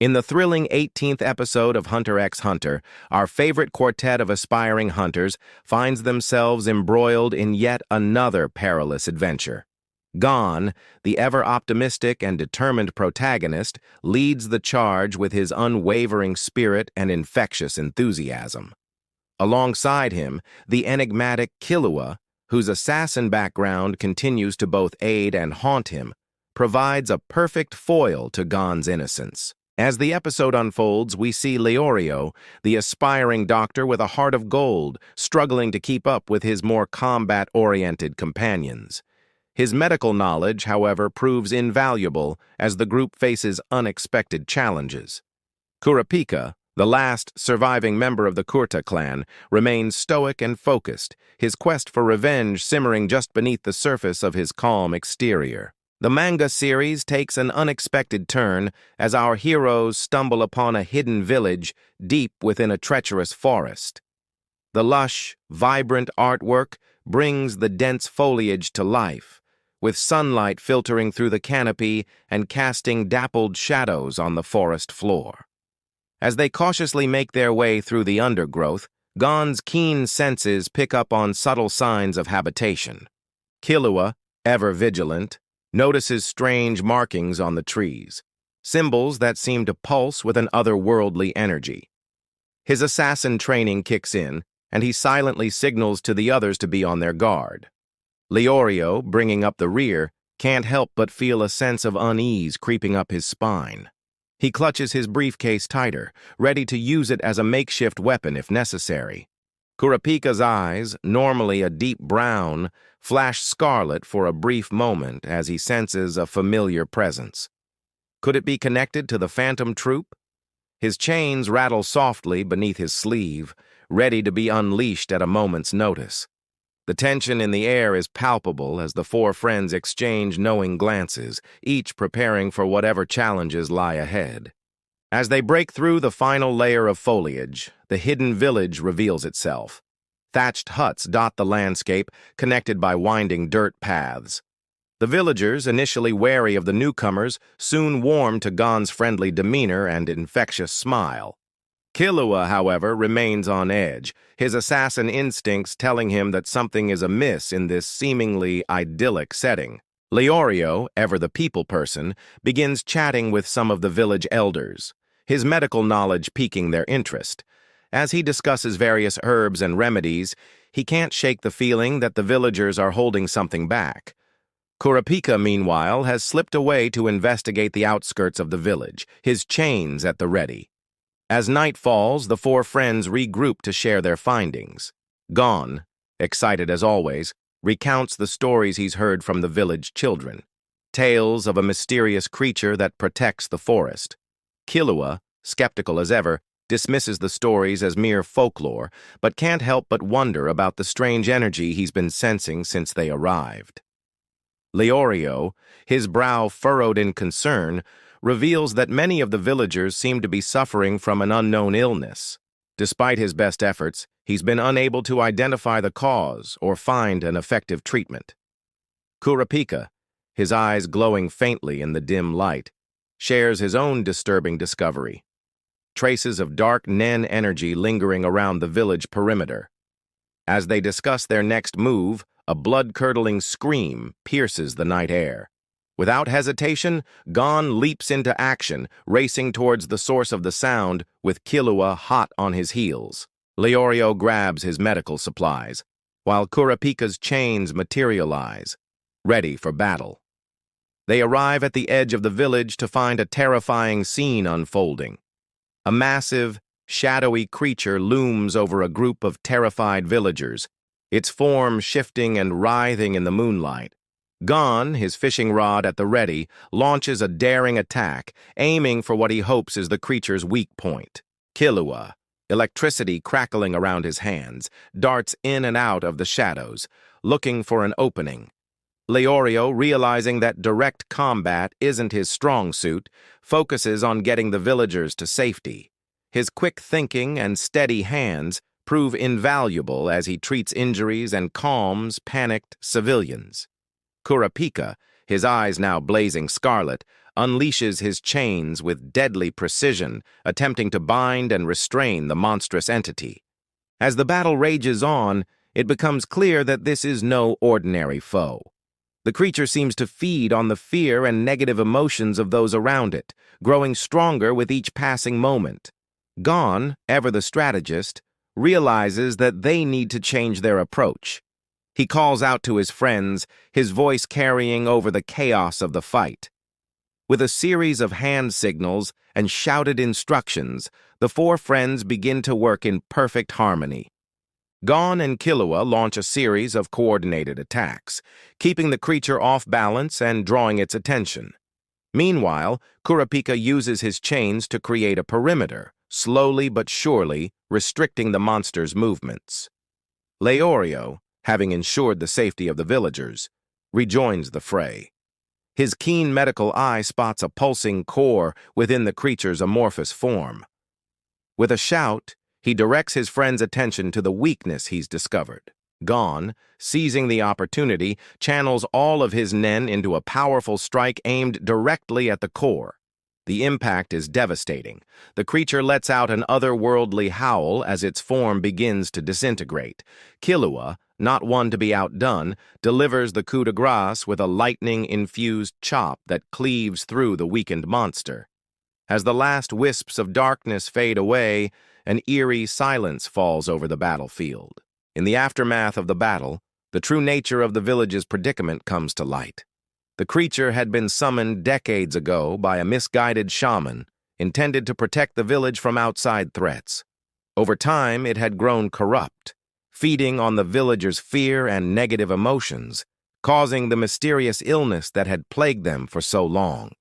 In the thrilling 18th episode of Hunter x Hunter, our favorite quartet of aspiring hunters finds themselves embroiled in yet another perilous adventure. Gon, the ever-optimistic and determined protagonist, leads the charge with his unwavering spirit and infectious enthusiasm. Alongside him, the enigmatic Killua, whose assassin background continues to both aid and haunt him, provides a perfect foil to Gon's innocence. As the episode unfolds, we see Leorio, the aspiring doctor with a heart of gold, struggling to keep up with his more combat-oriented companions. His medical knowledge, however, proves invaluable as the group faces unexpected challenges. Kurapika, the last surviving member of the Kurta clan, remains stoic and focused, his quest for revenge simmering just beneath the surface of his calm exterior. The manga series takes an unexpected turn as our heroes stumble upon a hidden village deep within a treacherous forest. The lush, vibrant artwork brings the dense foliage to life, with sunlight filtering through the canopy and casting dappled shadows on the forest floor. As they cautiously make their way through the undergrowth, Gon's keen senses pick up on subtle signs of habitation. Killua, ever vigilant, notices strange markings on the trees, symbols that seem to pulse with an otherworldly energy. His assassin training kicks in, and he silently signals to the others to be on their guard. Leorio, bringing up the rear, can't help but feel a sense of unease creeping up his spine. He clutches his briefcase tighter, ready to use it as a makeshift weapon if necessary. Kurapika's eyes, normally a deep brown, flash scarlet for a brief moment as he senses a familiar presence. Could it be connected to the Phantom Troop? His chains rattle softly beneath his sleeve, ready to be unleashed at a moment's notice. The tension in the air is palpable as the four friends exchange knowing glances, each preparing for whatever challenges lie ahead. As they break through the final layer of foliage, the hidden village reveals itself. Thatched huts dot the landscape, connected by winding dirt paths. The villagers, initially wary of the newcomers, soon warm to Gon's friendly demeanor and infectious smile. Killua, however, remains on edge, his assassin instincts telling him that something is amiss in this seemingly idyllic setting. Leorio, ever the people person, begins chatting with some of the village elders, his medical knowledge piquing their interest. As he discusses various herbs and remedies, he can't shake the feeling that the villagers are holding something back. Kurapika, meanwhile, has slipped away to investigate the outskirts of the village, his chains at the ready. As night falls, the four friends regroup to share their findings. Gon, excited as always, recounts the stories he's heard from the village children, tales of a mysterious creature that protects the forest. Killua, skeptical as ever, dismisses the stories as mere folklore, but can't help but wonder about the strange energy he's been sensing since they arrived. Leorio, his brow furrowed in concern, reveals that many of the villagers seem to be suffering from an unknown illness. Despite his best efforts, he's been unable to identify the cause or find an effective treatment. Kurapika, his eyes glowing faintly in the dim light, shares his own disturbing discovery. Traces of dark Nen energy lingering around the village perimeter. As they discuss their next move, a blood-curdling scream pierces the night air. Without hesitation, Gon leaps into action, racing towards the source of the sound, with Killua hot on his heels. Leorio grabs his medical supplies, while Kurapika's chains materialize, ready for battle. They arrive at the edge of the village to find a terrifying scene unfolding. A massive, shadowy creature looms over a group of terrified villagers, its form shifting and writhing in the moonlight. Gon, his fishing rod at the ready, launches a daring attack, aiming for what he hopes is the creature's weak point. Killua, electricity crackling around his hands, darts in and out of the shadows, looking for an opening. Leorio, realizing that direct combat isn't his strong suit, focuses on getting the villagers to safety. His quick thinking and steady hands prove invaluable as he treats injuries and calms panicked civilians. Kurapika, his eyes now blazing scarlet, unleashes his chains with deadly precision, attempting to bind and restrain the monstrous entity. As the battle rages on, it becomes clear that this is no ordinary foe. The creature seems to feed on the fear and negative emotions of those around it, growing stronger with each passing moment. Gon, ever the strategist, realizes that they need to change their approach. He calls out to his friends, his voice carrying over the chaos of the fight. With a series of hand signals and shouted instructions, the four friends begin to work in perfect harmony. Gon and Killua launch a series of coordinated attacks, keeping the creature off balance and drawing its attention. Meanwhile, Kurapika uses his chains to create a perimeter, slowly but surely restricting the monster's movements. Leorio, having ensured the safety of the villagers, rejoins the fray. His keen medical eye spots a pulsing core within the creature's amorphous form. With a shout, he directs his friend's attention to the weakness he's discovered. Gon, seizing the opportunity, channels all of his nen into a powerful strike aimed directly at the core. The impact is devastating. The creature lets out an otherworldly howl as its form begins to disintegrate. Killua, not one to be outdone, delivers the coup de grace with a lightning-infused chop that cleaves through the weakened monster. As the last wisps of darkness fade away, an eerie silence falls over the battlefield. In the aftermath of the battle, the true nature of the village's predicament comes to light. The creature had been summoned decades ago by a misguided shaman, intended to protect the village from outside threats. Over time, it had grown corrupt, feeding on the villagers' fear and negative emotions, causing the mysterious illness that had plagued them for so long.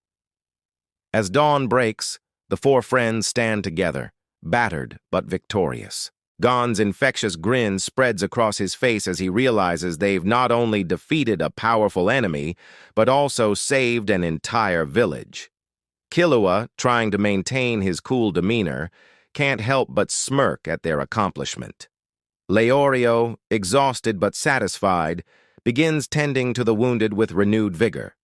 As dawn breaks, the four friends stand together, battered but victorious. Gon's infectious grin spreads across his face as he realizes they've not only defeated a powerful enemy, but also saved an entire village. Killua, trying to maintain his cool demeanor, can't help but smirk at their accomplishment. Leorio, exhausted but satisfied, begins tending to the wounded with renewed vigor.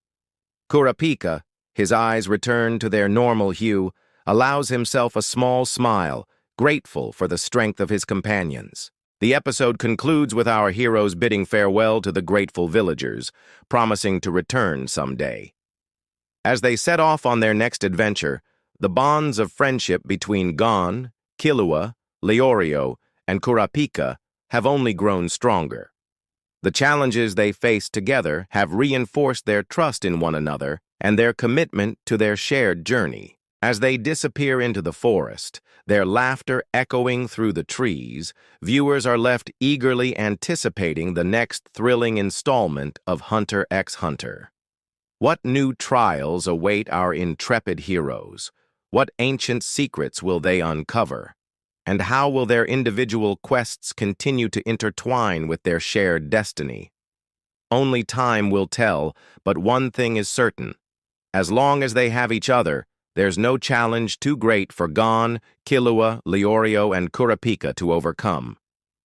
Kurapika, his eyes returned to their normal hue, allows himself a small smile, grateful for the strength of his companions. The episode concludes with our heroes bidding farewell to the grateful villagers, promising to return someday. As they set off on their next adventure, the bonds of friendship between Gon, Killua, Leorio, and Kurapika have only grown stronger. The challenges they faced together have reinforced their trust in one another and their commitment to their shared journey. As they disappear into the forest, their laughter echoing through the trees, viewers are left eagerly anticipating the next thrilling installment of Hunter x Hunter. What new trials await our intrepid heroes? What ancient secrets will they uncover? And how will their individual quests continue to intertwine with their shared destiny? Only time will tell, but one thing is certain. As long as they have each other, there's no challenge too great for Gon, Killua, Leorio, and Kurapika to overcome.